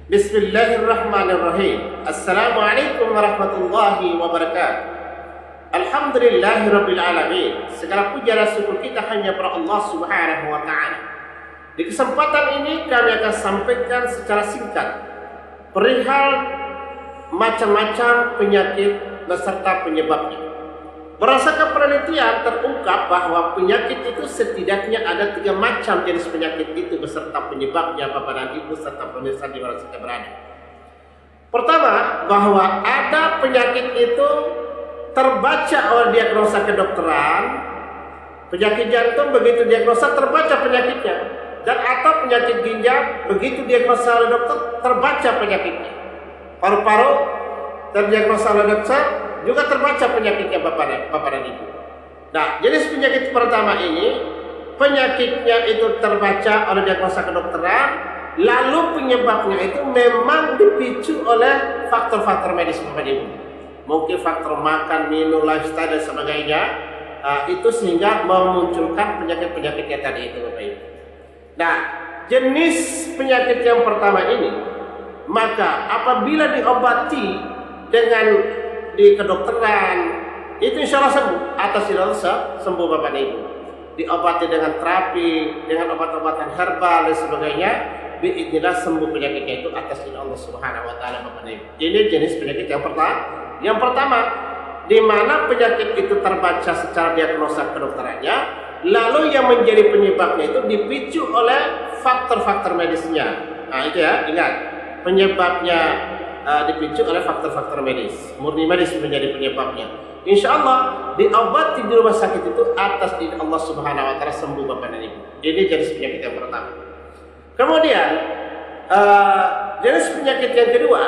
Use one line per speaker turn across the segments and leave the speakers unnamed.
Bismillahirrahmanirrahim. Assalamualaikum warahmatullahi wabarakatuh. Alhamdulillahirabbil alamin. Segala puja dan syukur kita hanya pada Allah Subhanahu wa taala. Di kesempatan ini kami akan sampaikan secara singkat perihal macam-macam penyakit beserta penyebabnya. Berdasarkan penelitian terungkap bahwa penyakit itu setidaknya ada 3 macam jenis penyakit itu beserta penyebabnya, Bapak dan Ibu serta pemirsa di mana saja berada. Pertama, bahwa ada penyakit itu terbaca oleh diagnosa kedokteran. Penyakit jantung begitu diagnosa terbaca penyakitnya, dan atau penyakit ginjal begitu diagnosa oleh dokter terbaca penyakitnya. Paru-paru terdiagnosa oleh dokter juga terbaca penyakitnya Bapak dan Ibu. Nah, jenis penyakit pertama ini penyakitnya itu terbaca oleh diagnosa kedokteran, lalu penyebabnya itu memang dipicu oleh faktor-faktor medis Bapak dan Ibu. Mungkin faktor makan, minum, lifestyle dan sebagainya, itu sehingga memunculkan penyakit-penyakitnya tadi itu Bapak Ibu. Nah, jenis penyakit yang pertama ini, maka apabila diobati dengan di kedokteran itu insya Allah sembuh, atas insya sembuh Bapak dan Ibu. Diobati dengan terapi, dengan obat-obatan herbal dan sebagainya, biidznillah sembuh penyakitnya itu atas izin Allah Subhanahu wa taala Bapak dan Ibu. Ini jenis penyakit yang pertama. Yang pertama, di mana penyakit itu terbaca secara diagnosa kedokterannya, lalu yang menjadi penyebabnya itu dipicu oleh faktor-faktor medisnya. Nah, itu ya, ingat, penyebabnya dipicu oleh faktor-faktor medis, murni medis menjadi penyebabnya. Insya Allah diobati di rumah sakit itu atas izin Allah Subhanahu wa taala sembuh Bapak dan Ibu. Ini jenis penyakit yang pertama. Kemudian jenis penyakit yang kedua,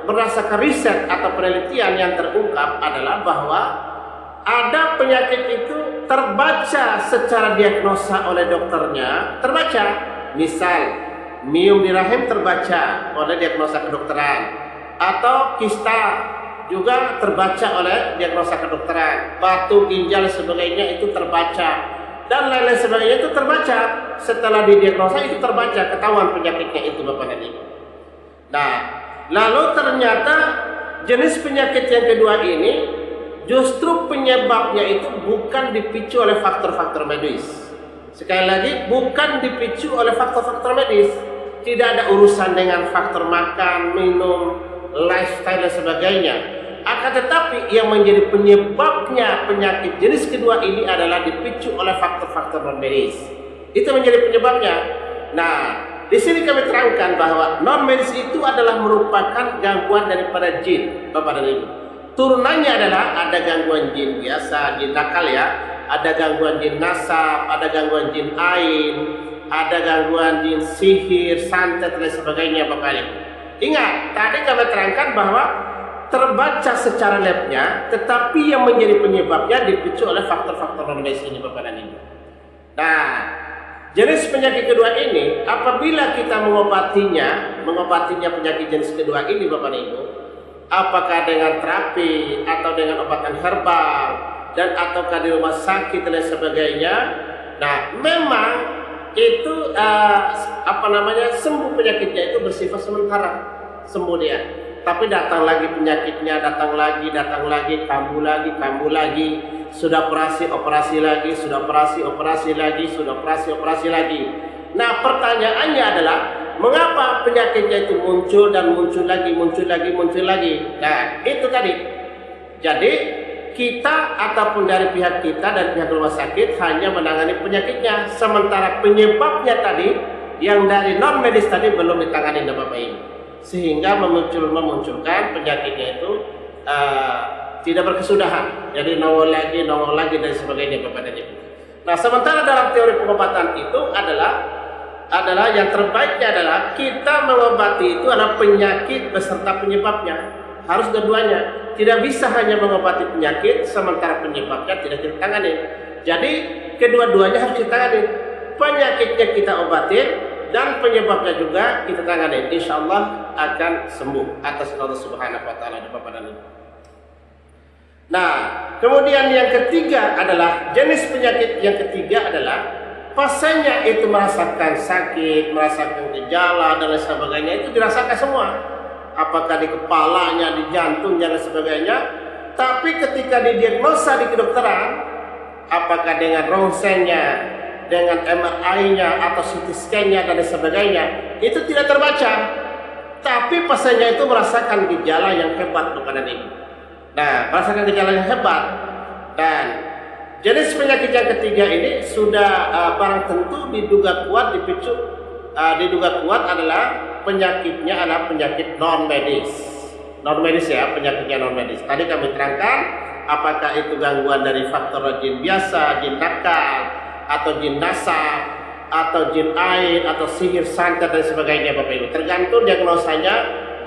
berdasarkan riset atau penelitian yang terungkap adalah bahwa ada penyakit itu terbaca secara diagnosa oleh dokternya, terbaca. Misal miom di rahim terbaca oleh diagnosa kedokteran, atau kista juga terbaca oleh diagnosa kedokteran, batu ginjal sebagainya itu terbaca, dan lain-lain sebagainya itu terbaca. Setelah didiagnosa itu terbaca, ketahuan penyakitnya itu Bapak dan Ibu. Nah, lalu ternyata jenis penyakit yang kedua ini justru penyebabnya itu bukan dipicu oleh faktor-faktor medis. Sekali lagi, bukan dipicu oleh faktor-faktor medis. Tidak ada urusan dengan faktor makan, minum, lifestyle dan sebagainya. Akan tetapi yang menjadi penyebabnya penyakit jenis kedua ini adalah dipicu oleh faktor-faktor non medis. Itu menjadi penyebabnya. Nah, di sini kami terangkan bahwa non medis itu adalah merupakan gangguan daripada jin, Bapak dan Ibu. Turunannya adalah ada gangguan jin biasa, jin nakal ya, ada gangguan jin nasab, ada gangguan jin ain, ada gangguan jin sihir, santet dan sebagainya Bapak dan Ibu. Ingat, tadi kami terangkan bahwa terbaca secara labnya, tetapi yang menjadi penyebabnya dipicu oleh faktor-faktor non medis ini Bapak dan Ibu. Nah, jenis penyakit kedua ini apabila kita mengobatinya penyakit jenis kedua ini Bapak dan Ibu, apakah dengan terapi atau dengan obatan herbal dan ataukah di rumah sakit dan sebagainya. Nah, memang itu sembuh penyakitnya itu bersifat sementara, sembuh dia. Tapi datang lagi penyakitnya, datang lagi, kambuh lagi, sudah operasi lagi, sudah operasi lagi. Nah, pertanyaannya adalah mengapa penyakitnya itu muncul lagi? Nah, itu tadi. Jadi kita ataupun dari pihak kita dan pihak rumah sakit hanya menangani penyakitnya, sementara penyebabnya tadi yang dari non medis tadi belum ditangani Bapak Ibu, sehingga memunculkan penyakitnya itu tidak berkesudahan, jadi nongol lagi dan sebagainya Bapak dan Ibu. Nah, sementara dalam teori pengobatan itu adalah yang terbaiknya adalah kita mengobati itu adalah penyakit beserta penyebabnya, harus keduanya. Tidak bisa hanya mengobati penyakit sementara penyebabnya tidak ditangani. Jadi kedua-duanya harus ditangani. Penyakitnya kita obatin dan penyebabnya juga kita tangani. Insya Allah akan sembuh atas Allah Subhanahu wa taala Bapak dan Ibu. Nah, kemudian yang ketiga adalah jenis penyakit yang ketiga adalah pasiennya itu merasakan sakit, merasakan gejala dan lain sebagainya, itu dirasakan semua. Apakah di kepalanya, di jantungnya dan sebagainya. Tapi ketika didiagnosa di kedokteran, apakah dengan ronsennya, dengan MRI-nya atau CT scan-nya dan lain sebagainya, itu tidak terbaca. Tapi pasiennya itu merasakan gejala yang hebat, Bapak dan Ibu. Nah, merasakan gejala yang hebat. Dan jenis penyakit yang ketiga ini sudah barang tentu diduga kuat dipicu, diduga kuat adalah penyakitnya adalah penyakit non medis. Non medis ya, penyakitnya non medis. Tadi kami terangkan apakah itu gangguan dari faktor jin biasa, jin nakal, atau jin nasa, atau jin ain, atau sihir santet dan sebagainya, Bapak Ibu. Tergantung diagnosanya,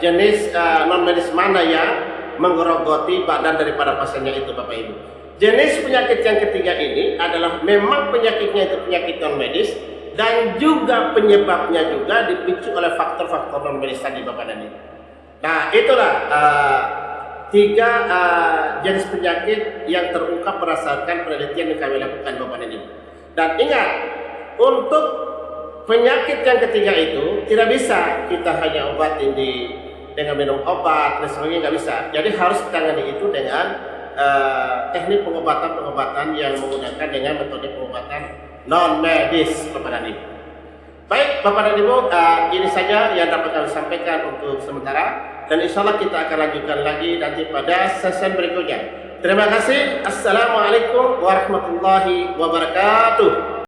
jenis non medis mana yang menggerogoti badan daripada pasiennya itu, Bapak Ibu. Jenis penyakit yang ketiga ini adalah memang penyakitnya itu penyakit non medis dan juga penyebabnya juga dipicu oleh faktor-faktor non medis tadi, Bapak dan Ibu. Nah, itulah tiga jenis penyakit yang terungkap berdasarkan penelitian yang kami lakukan, Bapak dan Ibu. Dan ingat, untuk penyakit yang ketiga itu tidak bisa kita hanya obatin dengan minum obat dan sebagainya, nggak bisa. Jadi harus ditangani itu dengan teknik pengobatan yang menggunakan dengan metode pengobatan non medis, Bapak dan Ibu. Baik, Bapak dan Ibu, ini saja yang dapat kami sampaikan untuk sementara, dan insya Allah kita akan lanjutkan lagi nanti pada sesi berikutnya. Terima kasih. Assalamualaikum warahmatullahi wabarakatuh.